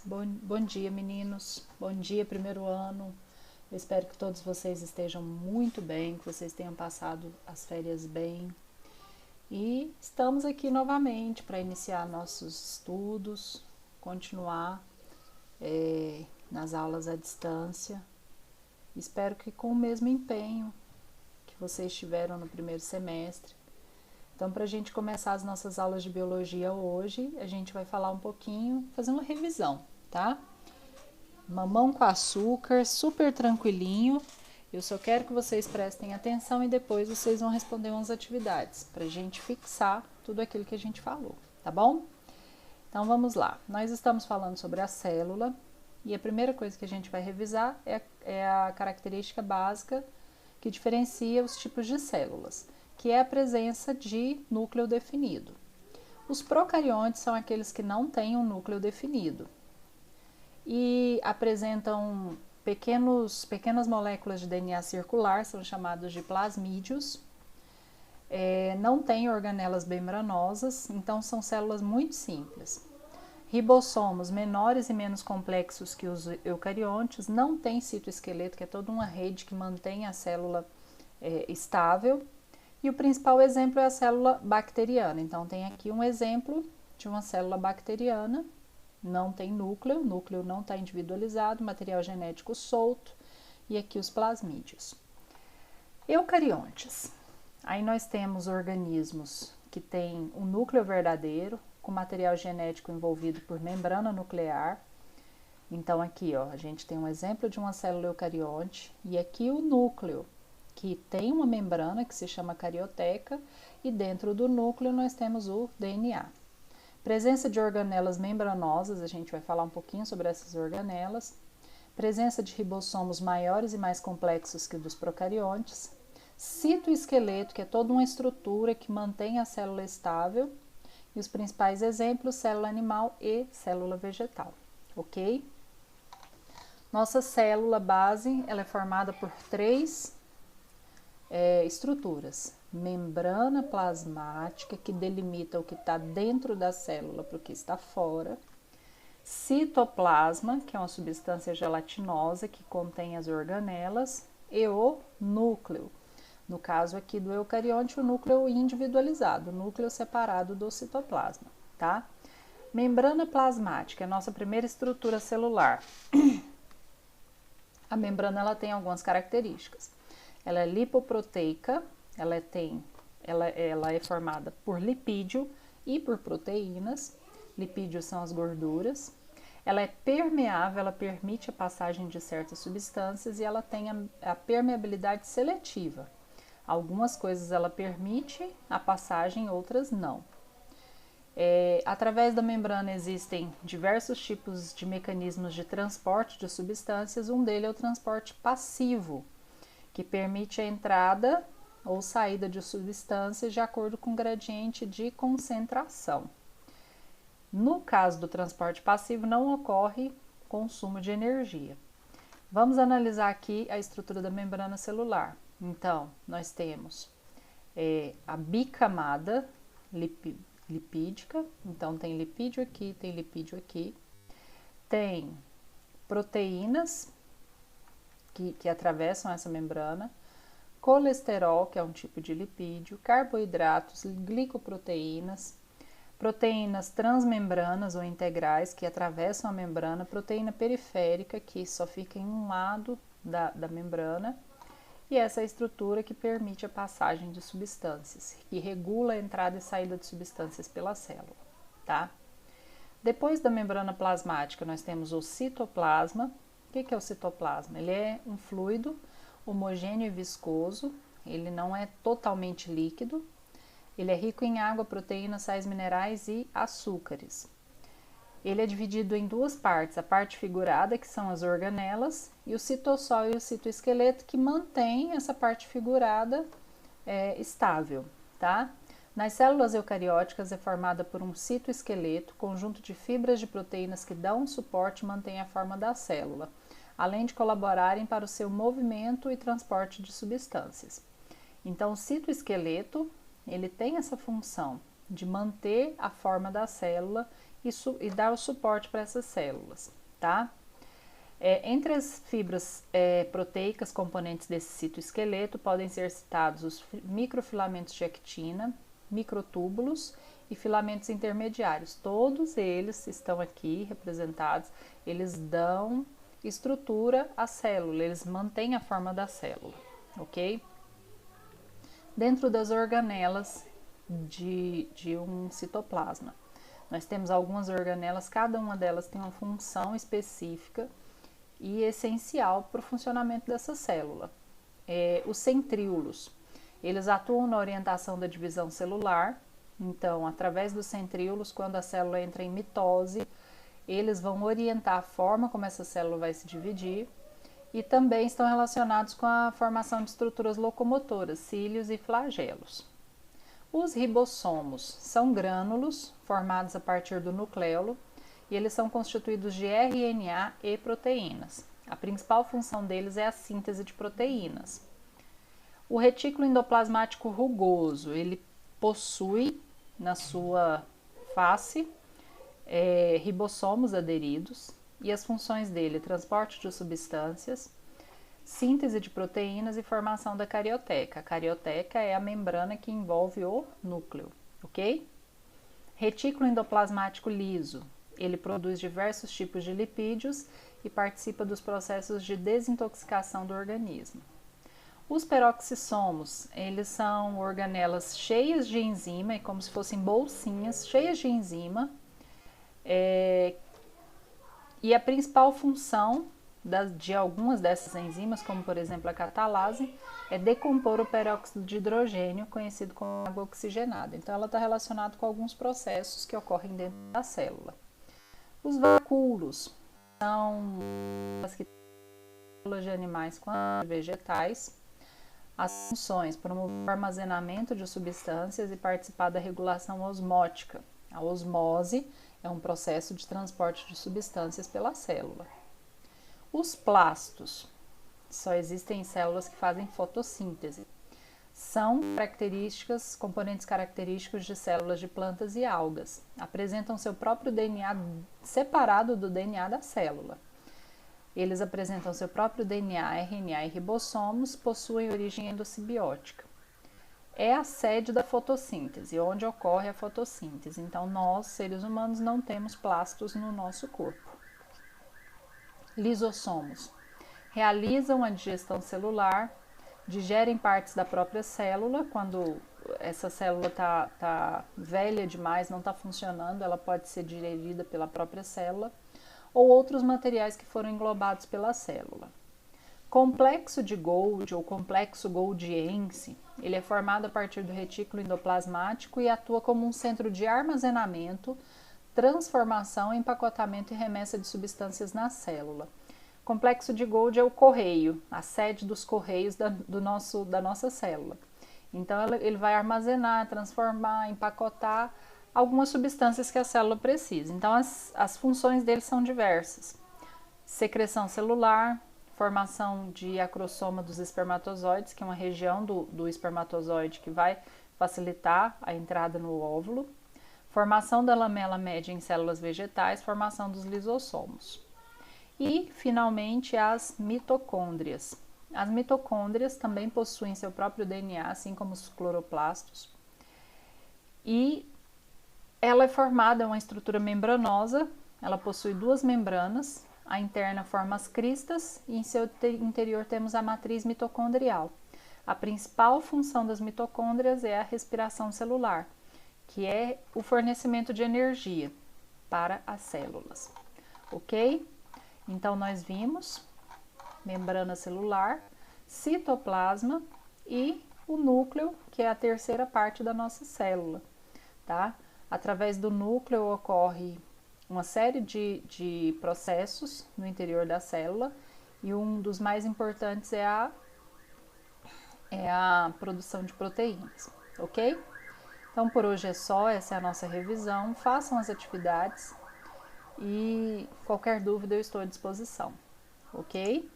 Bom dia, meninos. Bom dia, primeiro ano. Eu espero que todos vocês estejam muito bem, que vocês tenham passado as férias bem. E estamos aqui novamente para iniciar nossos estudos, continuar nas aulas à distância. Espero que com o mesmo empenho que vocês tiveram no primeiro semestre. Então, para a gente começar as nossas aulas de biologia hoje, a gente vai falar um pouquinho, fazer uma revisão, tá? Mamão com açúcar, super tranquilinho. Eu só quero que vocês prestem atenção e depois vocês vão responder umas atividades para a gente fixar tudo aquilo que a gente falou, tá bom? Então vamos lá. Nós estamos falando sobre a célula e a primeira coisa que a gente vai revisar é a característica básica que diferencia os tipos de células, que é a presença de núcleo definido. Os procariontes são aqueles que não têm um núcleo definido e apresentam pequenas moléculas de DNA circular, são chamados de plasmídios. Não têm organelas membranosas, então são células muito simples. Ribossomos menores e menos complexos que os eucariontes, não têm citoesqueleto, que é toda uma rede que mantém a célula estável. E o principal exemplo é a célula bacteriana. Então, tem aqui um exemplo de uma célula bacteriana. Não tem núcleo, o núcleo não está individualizado, material genético solto, e aqui os plasmídios. Eucariontes. Aí nós temos organismos que têm um núcleo verdadeiro, com material genético envolvido por membrana nuclear. Então aqui, ó, a gente tem um exemplo de uma célula eucarionte, e aqui o núcleo, que tem uma membrana que se chama carioteca, e dentro do núcleo nós temos o DNA. Presença de organelas membranosas, a gente vai falar um pouquinho sobre essas organelas. Presença de ribossomos maiores e mais complexos que os dos procariontes. Citoesqueleto, que é toda uma estrutura que mantém a célula estável. E os principais exemplos, célula animal e célula vegetal, ok? Nossa célula base, ela é formada por três estruturas. Membrana plasmática, que delimita o que está dentro da célula para o que está fora. Citoplasma, que é uma substância gelatinosa que contém as organelas. E o núcleo. No caso aqui do eucarionte, o núcleo individualizado, o núcleo separado do citoplasma, tá? Membrana plasmática é a nossa primeira estrutura celular. A membrana ela tem algumas características. Ela é lipoproteica, ela é formada por lipídio e por proteínas. Lipídios são as gorduras. Ela é permeável, ela permite a passagem de certas substâncias e ela tem a permeabilidade seletiva. Algumas coisas ela permite a passagem, outras não. Através da membrana existem diversos tipos de mecanismos de transporte de substâncias. Um deles é o transporte passivo, que permite a entrada ou saída de substâncias de acordo com o gradiente de concentração. No caso do transporte passivo, não ocorre consumo de energia. Vamos analisar aqui a estrutura da membrana celular. Então, nós temos a bicamada lipídica, então tem lipídio aqui, tem lipídio aqui. Tem proteínas que atravessam essa membrana, colesterol, que é um tipo de lipídio, carboidratos, glicoproteínas, proteínas transmembranas ou integrais que atravessam a membrana, proteína periférica, que só fica em um lado da membrana, e essa é a estrutura que permite a passagem de substâncias, que regula a entrada e saída de substâncias pela célula, tá? Depois da membrana plasmática, nós temos o citoplasma. O que é o citoplasma? Ele é um fluido homogêneo e viscoso, ele não é totalmente líquido, ele é rico em água, proteínas, sais minerais e açúcares. Ele é dividido em duas partes, a parte figurada, que são as organelas, e o citossol e o citoesqueleto, que mantém essa parte figurada estável, tá? Nas células eucarióticas é formada por um citoesqueleto, conjunto de fibras de proteínas que dão suporte e mantém a forma da célula, além de colaborarem para o seu movimento e transporte de substâncias. Então, o citoesqueleto, ele tem essa função de manter a forma da célula e dar o suporte para essas células, tá? Entre as fibras proteicas componentes desse citoesqueleto podem ser citados os microfilamentos de actina, microtúbulos e filamentos intermediários. Todos eles estão aqui representados, eles dão estrutura à célula, eles mantêm a forma da célula, ok? Dentro das organelas de um citoplasma, nós temos algumas organelas, cada uma delas tem uma função específica e essencial para o funcionamento dessa célula. Os centríolos, eles atuam na orientação da divisão celular. Então, através dos centríolos, quando a célula entra em mitose, eles vão orientar a forma como essa célula vai se dividir e também estão relacionados com a formação de estruturas locomotoras, cílios e flagelos. Os ribossomos são grânulos formados a partir do nucleolo e eles são constituídos de RNA e proteínas. A principal função deles é a síntese de proteínas. O retículo endoplasmático rugoso, ele possui na sua face ribossomos aderidos e as funções dele: transporte de substâncias, síntese de proteínas e formação da carioteca. A carioteca é a membrana que envolve o núcleo, ok? Retículo endoplasmático liso, ele produz diversos tipos de lipídios e participa dos processos de desintoxicação do organismo. Os peroxissomos, eles são organelas cheias de enzima, é como se fossem bolsinhas cheias de enzima, e a principal função de algumas dessas enzimas, como por exemplo a catalase, é decompor o peróxido de hidrogênio, conhecido como água oxigenada. Então ela está relacionada com alguns processos que ocorrem dentro da célula. Os vacúolos são as que células de animais quanto de vegetais. As funções: promover o armazenamento de substâncias e participar da regulação osmótica. A osmose é um processo de transporte de substâncias pela célula. Os plastos, só existem células que fazem fotossíntese. São componentes característicos de células de plantas e algas. Apresentam seu próprio DNA separado do DNA da célula. Eles apresentam seu próprio DNA, RNA e ribossomos, possuem origem endossimbiótica. É a sede da fotossíntese, onde ocorre a fotossíntese. Então, nós, seres humanos, não temos plastos no nosso corpo. Lisossomos realizam a digestão celular, digerem partes da própria célula. Quando essa célula está velha demais, não está funcionando, ela pode ser digerida pela própria célula ou outros materiais que foram englobados pela célula. Complexo de Golgi ou complexo golgiense, ele é formado a partir do retículo endoplasmático e atua como um centro de armazenamento, transformação, empacotamento e remessa de substâncias na célula. Complexo de Golgi é o correio, a sede dos correios da nossa célula. Então ele vai armazenar, transformar, empacotar algumas substâncias que a célula precisa. Então as funções dele são diversas: secreção celular, formação de acrosoma dos espermatozoides, que é uma região do espermatozoide que vai facilitar a entrada no óvulo, formação da lamela média em células vegetais, formação dos lisossomos. E, finalmente, as mitocôndrias. As mitocôndrias também possuem seu próprio DNA, assim como os cloroplastos, e ela é formada em uma estrutura membranosa. Ela possui duas membranas. A interna forma as cristas e em seu interior temos a matriz mitocondrial. A principal função das mitocôndrias é a respiração celular, que é o fornecimento de energia para as células, ok? Então nós vimos membrana celular, citoplasma e o núcleo, que é a terceira parte da nossa célula, tá? Através do núcleo ocorre uma série de processos no interior da célula e um dos mais importantes é a produção de proteínas, ok? Então por hoje é só, essa é a nossa revisão. Façam as atividades e qualquer dúvida eu estou à disposição, ok?